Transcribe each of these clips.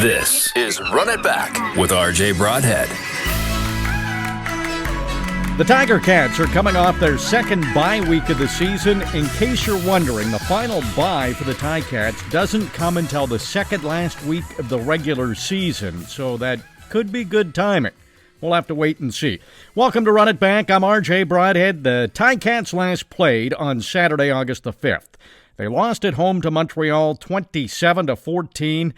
This is Run It Back with RJ Broadhead. The Tiger Cats are coming off their second bye week of the season. In case you're wondering, the final bye for the Ticats doesn't come until the second last week of the regular season, so that could be good timing. We'll have to wait and see. Welcome to Run It Back. I'm RJ Broadhead. The Ticats last played on Saturday, August the 5th. They lost at home to Montreal 27-14.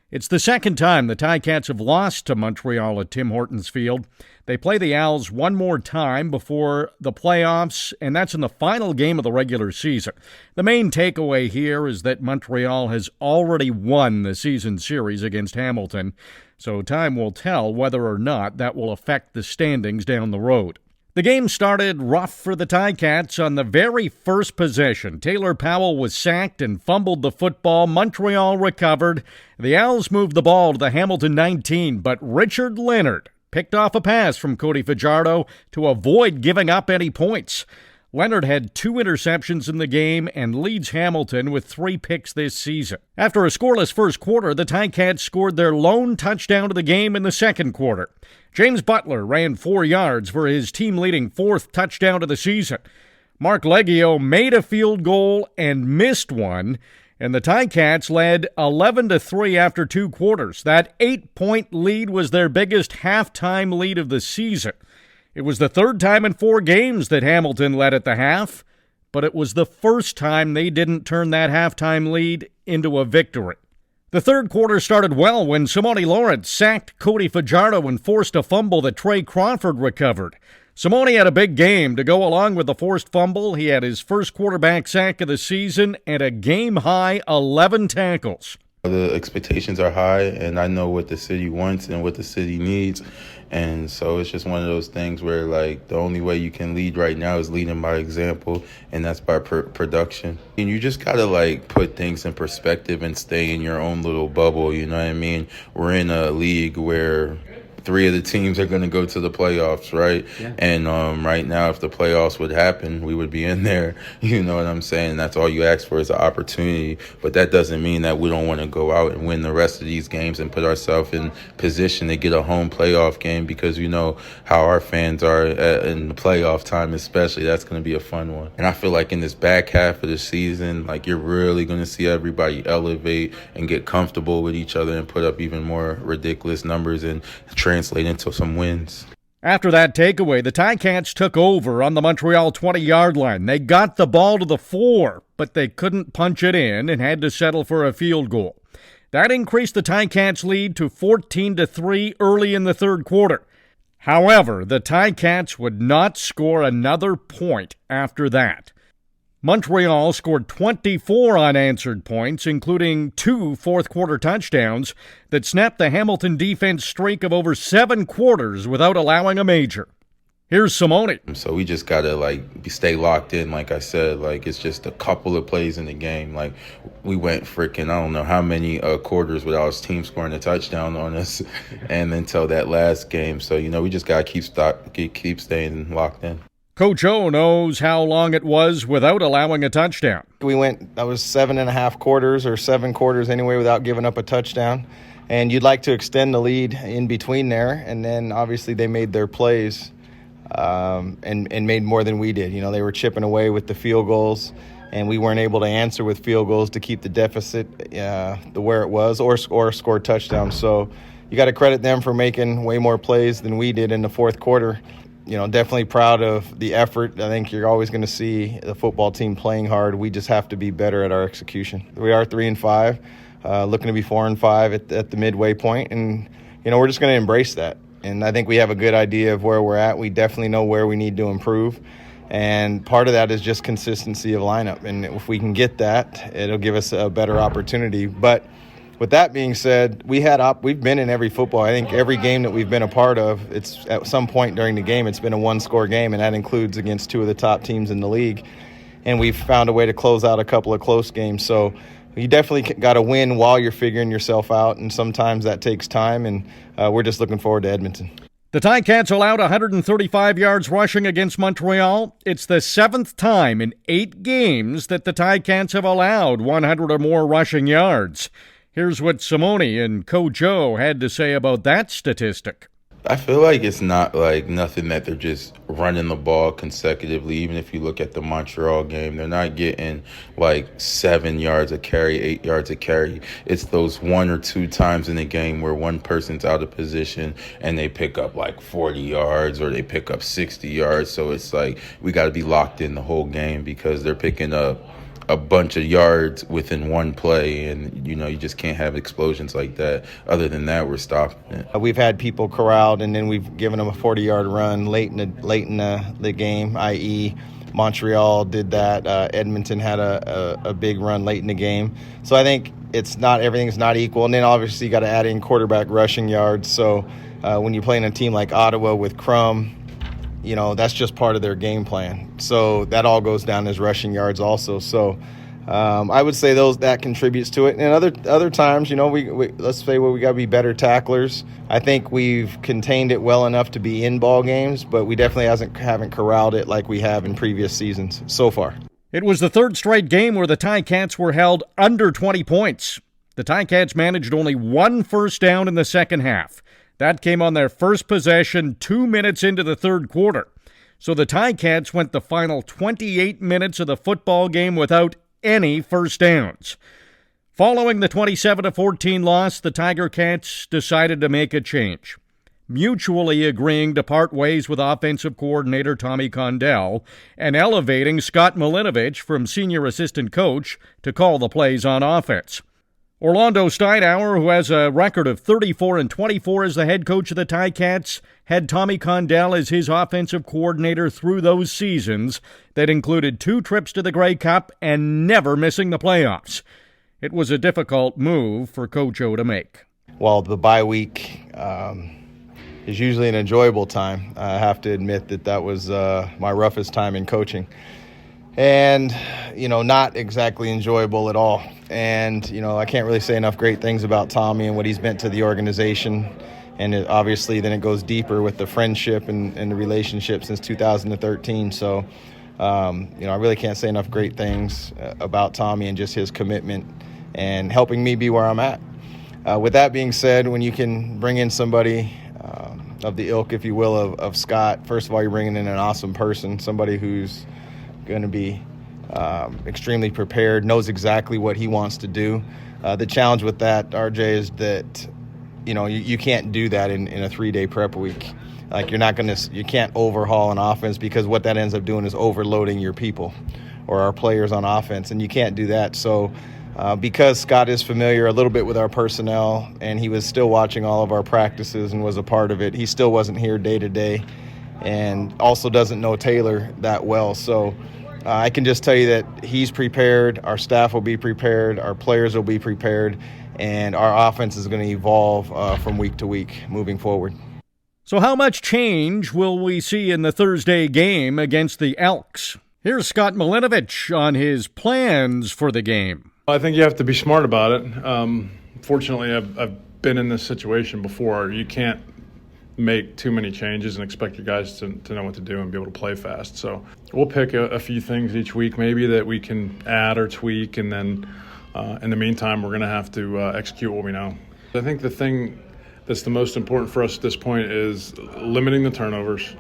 It's the second time the Ticats have lost to Montreal at Tim Hortons Field. They play the Owls one more time before the playoffs, and that's in the final game of the regular season. The main takeaway here is that Montreal has already won the season series against Hamilton, so time will tell whether or not that will affect the standings down the road. The game started rough for the Ticats on the very first possession. Taylor Powell was sacked and fumbled the football. Montreal recovered. The Owls moved the ball to the Hamilton 19, but Richard Leonard picked off a pass from Cody Fajardo to avoid giving up any points. Leonard had 2 interceptions in the game and leads Hamilton with 3 picks this season. After a scoreless first quarter, the Ticats scored their lone touchdown of the game in the second quarter. James Butler ran 4 yards for his team-leading 4th touchdown of the season. Mark Leggio made a field goal and missed one, and the Ticats led 11-3 after 2 quarters. That 8-point lead was their biggest halftime lead of the season. It was the third time in 4 games that Hamilton led at the half, but it was the first time they didn't turn that halftime lead into a victory. The third quarter started well when Simoni sacked Cody Fajardo and forced a fumble that Trey Crawford recovered. Simoni had a big game to go along with the forced fumble. He had his first quarterback sack of the season and a game-high 11 tackles. The expectations are high, and I know what the city wants and what the city needs. And so it's just one of those things where, like, the only way you can lead right now is leading by example, and that's by production. And you just got to, like, put things in perspective and stay in your own little bubble, you know what I mean? We're in a league where 3 of the teams are going to go to the playoffs, right? Yeah. And right now, if the playoffs would happen, we would be in there. You know what I'm saying? That's all you ask for is an opportunity. But that doesn't mean that we don't want to go out and win the rest of these games and put ourselves in position to get a home playoff game, because you know how our fans are in the playoff time especially. That's going to be a fun one. And I feel like in this back half of the season, like, you're really going to see everybody elevate and get comfortable with each other and put up even more ridiculous numbers and translate into some wins. After that takeaway, the Ticats took over on the Montreal 20-yard line. They got the ball to the 4, but they couldn't punch it in and had to settle for a field goal. That increased the Ticats' lead to 14-3 early in the third quarter. However, the Ticats would not score another point after that. Montreal scored 24 unanswered points, including 2 fourth-quarter touchdowns that snapped the Hamilton defense streak of over 7 quarters without allowing a major. Here's Simoni. So we just got to, stay locked in, like I said. It's just a couple of plays in the game. We went I don't know how many quarters without our team scoring a touchdown on us and until that last game. So, we just got to keep staying locked in. Coach O knows how long it was without allowing a touchdown. That was 7.5 quarters or 7 quarters anyway without giving up a touchdown. And you'd like to extend the lead in between there. And then obviously they made their plays and made more than we did. They were chipping away with the field goals, and we weren't able to answer with field goals to keep the deficit where it was or score touchdowns. So you got to credit them for making way more plays than we did in the fourth quarter. Definitely proud of the effort. I think you're always going to see the football team playing hard. We just have to be better at our execution. We are 3-5, looking to be 4-5 at the midway point, and we're just going to embrace that. And I think we have a good idea of where we're at. We definitely know where we need to improve, and part of that is just consistency of lineup. And if we can get that, it'll give us a better opportunity. But with that being said, we've been in every football. I think every game that we've been a part of, it's at some point during the game, it's been a 1-score game, and that includes against 2 of the top teams in the league. And we've found a way to close out a couple of close games. So you definitely got to win while you're figuring yourself out, and sometimes that takes time, and we're just looking forward to Edmonton. The Ticats allowed 135 yards rushing against Montreal. It's the 7th time in 8 games that the Ticats have allowed 100 or more rushing yards. Here's what Simoni and Coach O had to say about that statistic. I feel like it's not like nothing that they're just running the ball consecutively. Even if you look at the Montreal game, they're not getting like 7 yards a carry, 8 yards a carry. It's those 1 or 2 times in the game where one person's out of position and they pick up like 40 yards or they pick up 60 yards. So it's like we got to be locked in the whole game because they're picking up a bunch of yards within one play, and you just can't have explosions like that. Other than that, we're stopping it. We've had people corralled, and then we've given them a 40-yard run late in the game, i.e. Montreal did that. Edmonton had a big run late in the game. So I think everything's not equal, and then obviously you got to add in quarterback rushing yards. So when you're playing a team like Ottawa with Crum, that's just part of their game plan. So that all goes down as rushing yards also. So I would say that contributes to it. And other times, we let's say we got to be better tacklers. I think we've contained it well enough to be in ball games, but we definitely haven't corralled it like we have in previous seasons so far. It was the third straight game where the Ticats were held under 20 points. The Ticats managed only 1 first down in the second half. That came on their first possession 2 minutes into the third quarter. So the Ticats went the final 28 minutes of the football game without any first downs. Following the 27-14 loss, the Tiger Cats decided to make a change, mutually agreeing to part ways with offensive coordinator Tommy Condell and elevating Scott Malinovich from senior assistant coach to call the plays on offense. Orlondo Steinauer, who has a record of 34-24 as the head coach of the Ticats, had Tommy Condell as his offensive coordinator through those seasons that included 2 trips to the Grey Cup and never missing the playoffs. It was a difficult move for Coach O to make. While the bye week is usually an enjoyable time, I have to admit that was my roughest time in coaching. And, not exactly enjoyable at all. And, I can't really say enough great things about Tommy and what he's meant to the organization. And obviously then it goes deeper with the friendship and the relationship since 2013. So, I really can't say enough great things about Tommy and just his commitment and helping me be where I'm at. With that being said, when you can bring in somebody of the ilk, if you will, of Scott, first of all, you're bringing in an awesome person, somebody who's going to be extremely prepared, knows exactly what he wants to do. The challenge with that, RJ, is that you can't do that in a 3-day prep week. Like you can't overhaul an offense, because what that ends up doing is overloading your people or our players on offense, and you can't do that. So because Scott is familiar a little bit with our personnel and he was still watching all of our practices and was a part of it, he still wasn't here day to day and also doesn't know Taylor that well. So I can just tell you that he's prepared, our staff will be prepared, our players will be prepared, and our offense is going to evolve from week to week moving forward. So how much change will we see in the Thursday game against the Elks? Here's Scott Malinovich on his plans for the game. I think you have to be smart about it. Fortunately, I've been in this situation before. You can't make too many changes and expect your guys to know what to do and be able to play fast. So we'll pick a few things each week maybe that we can add or tweak, and then in the meantime we're going to have to execute what we know. I think the thing that's the most important for us at this point is limiting the turnovers,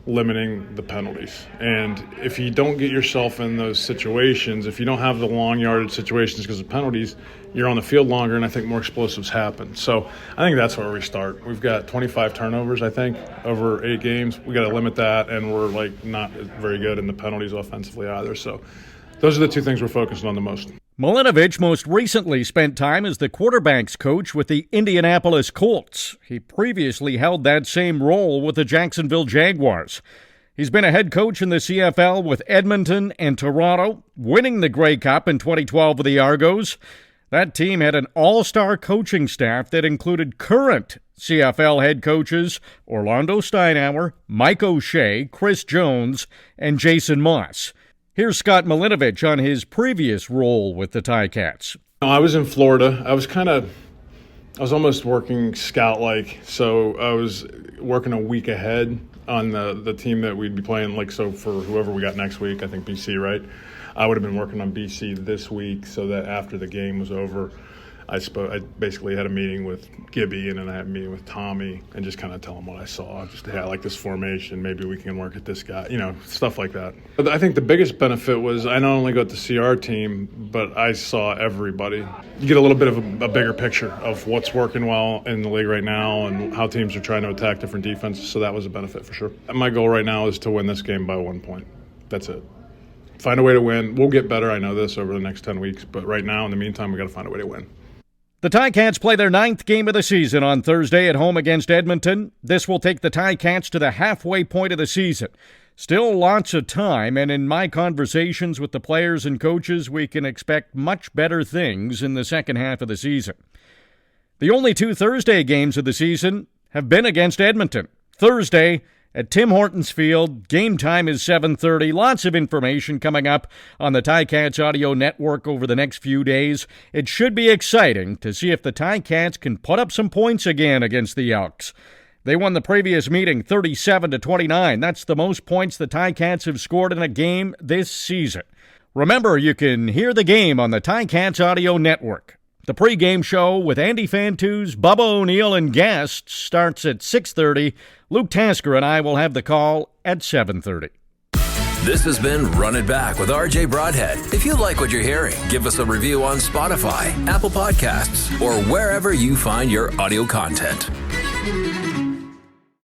limiting the penalties. And if you don't get yourself in those situations, if you don't have the long yardage situations because of penalties, you're on the field longer, and I think more explosives happen. So I think that's where we start. We've got 25 turnovers, I think, over 8 games. We got to limit that, and we're not very good in the penalties offensively either. So those are the 2 things we're focusing on the most. Malinovich most recently spent time as the quarterbacks coach with the Indianapolis Colts. He previously held that same role with the Jacksonville Jaguars. He's been a head coach in the CFL with Edmonton and Toronto, winning the Grey Cup in 2012 with the Argos. That team had an all-star coaching staff that included current CFL head coaches Orlondo Steinauer, Mike O'Shea, Chris Jones, and Jason Moss. Here's Scott Malinovich on his previous role with the Ticats. I was in Florida. I was almost working scout-like, so I was working a week ahead on the team that we'd be playing. So for whoever we got next week, I think BC, right? I would have been working on BC this week so that after the game was over, I basically had a meeting with Gibby, and then I had a meeting with Tommy, and just kind of tell them what I saw. Just, hey, I like this formation. Maybe we can work at this guy, stuff like that. But I think the biggest benefit was I not only got to see our team, but I saw everybody. You get a little bit of a bigger picture of what's working well in the league right now and how teams are trying to attack different defenses, so that was a benefit for sure. My goal right now is to win this game by 1 point. That's it. Find a way to win. We'll get better, I know this, over the next 10 weeks, but right now, in the meantime, we got to find a way to win. The Ticats play their 9th game of the season on Thursday at home against Edmonton. This will take the Ticats to the halfway point of the season. Still lots of time, and in my conversations with the players and coaches, we can expect much better things in the second half of the season. The only 2 Thursday games of the season have been against Edmonton. Thursday at Tim Hortons Field. Game time is 7:30. Lots of information coming up on the Ticats audio network over the next few days. It should be exciting to see if the Ticats can put up some points again against the Elks. They won the previous meeting 37-29. That's the most points the Ticats have scored in a game this season. Remember, you can hear the game on the Ticats audio network. The pregame show with Andy Fantuz, Bubba O'Neill, and guests starts at 6:30. Luke Tasker and I will have the call at 7:30. This has been Run It Back with RJ Broadhead. If you like what you're hearing, give us a review on Spotify, Apple Podcasts, or wherever you find your audio content.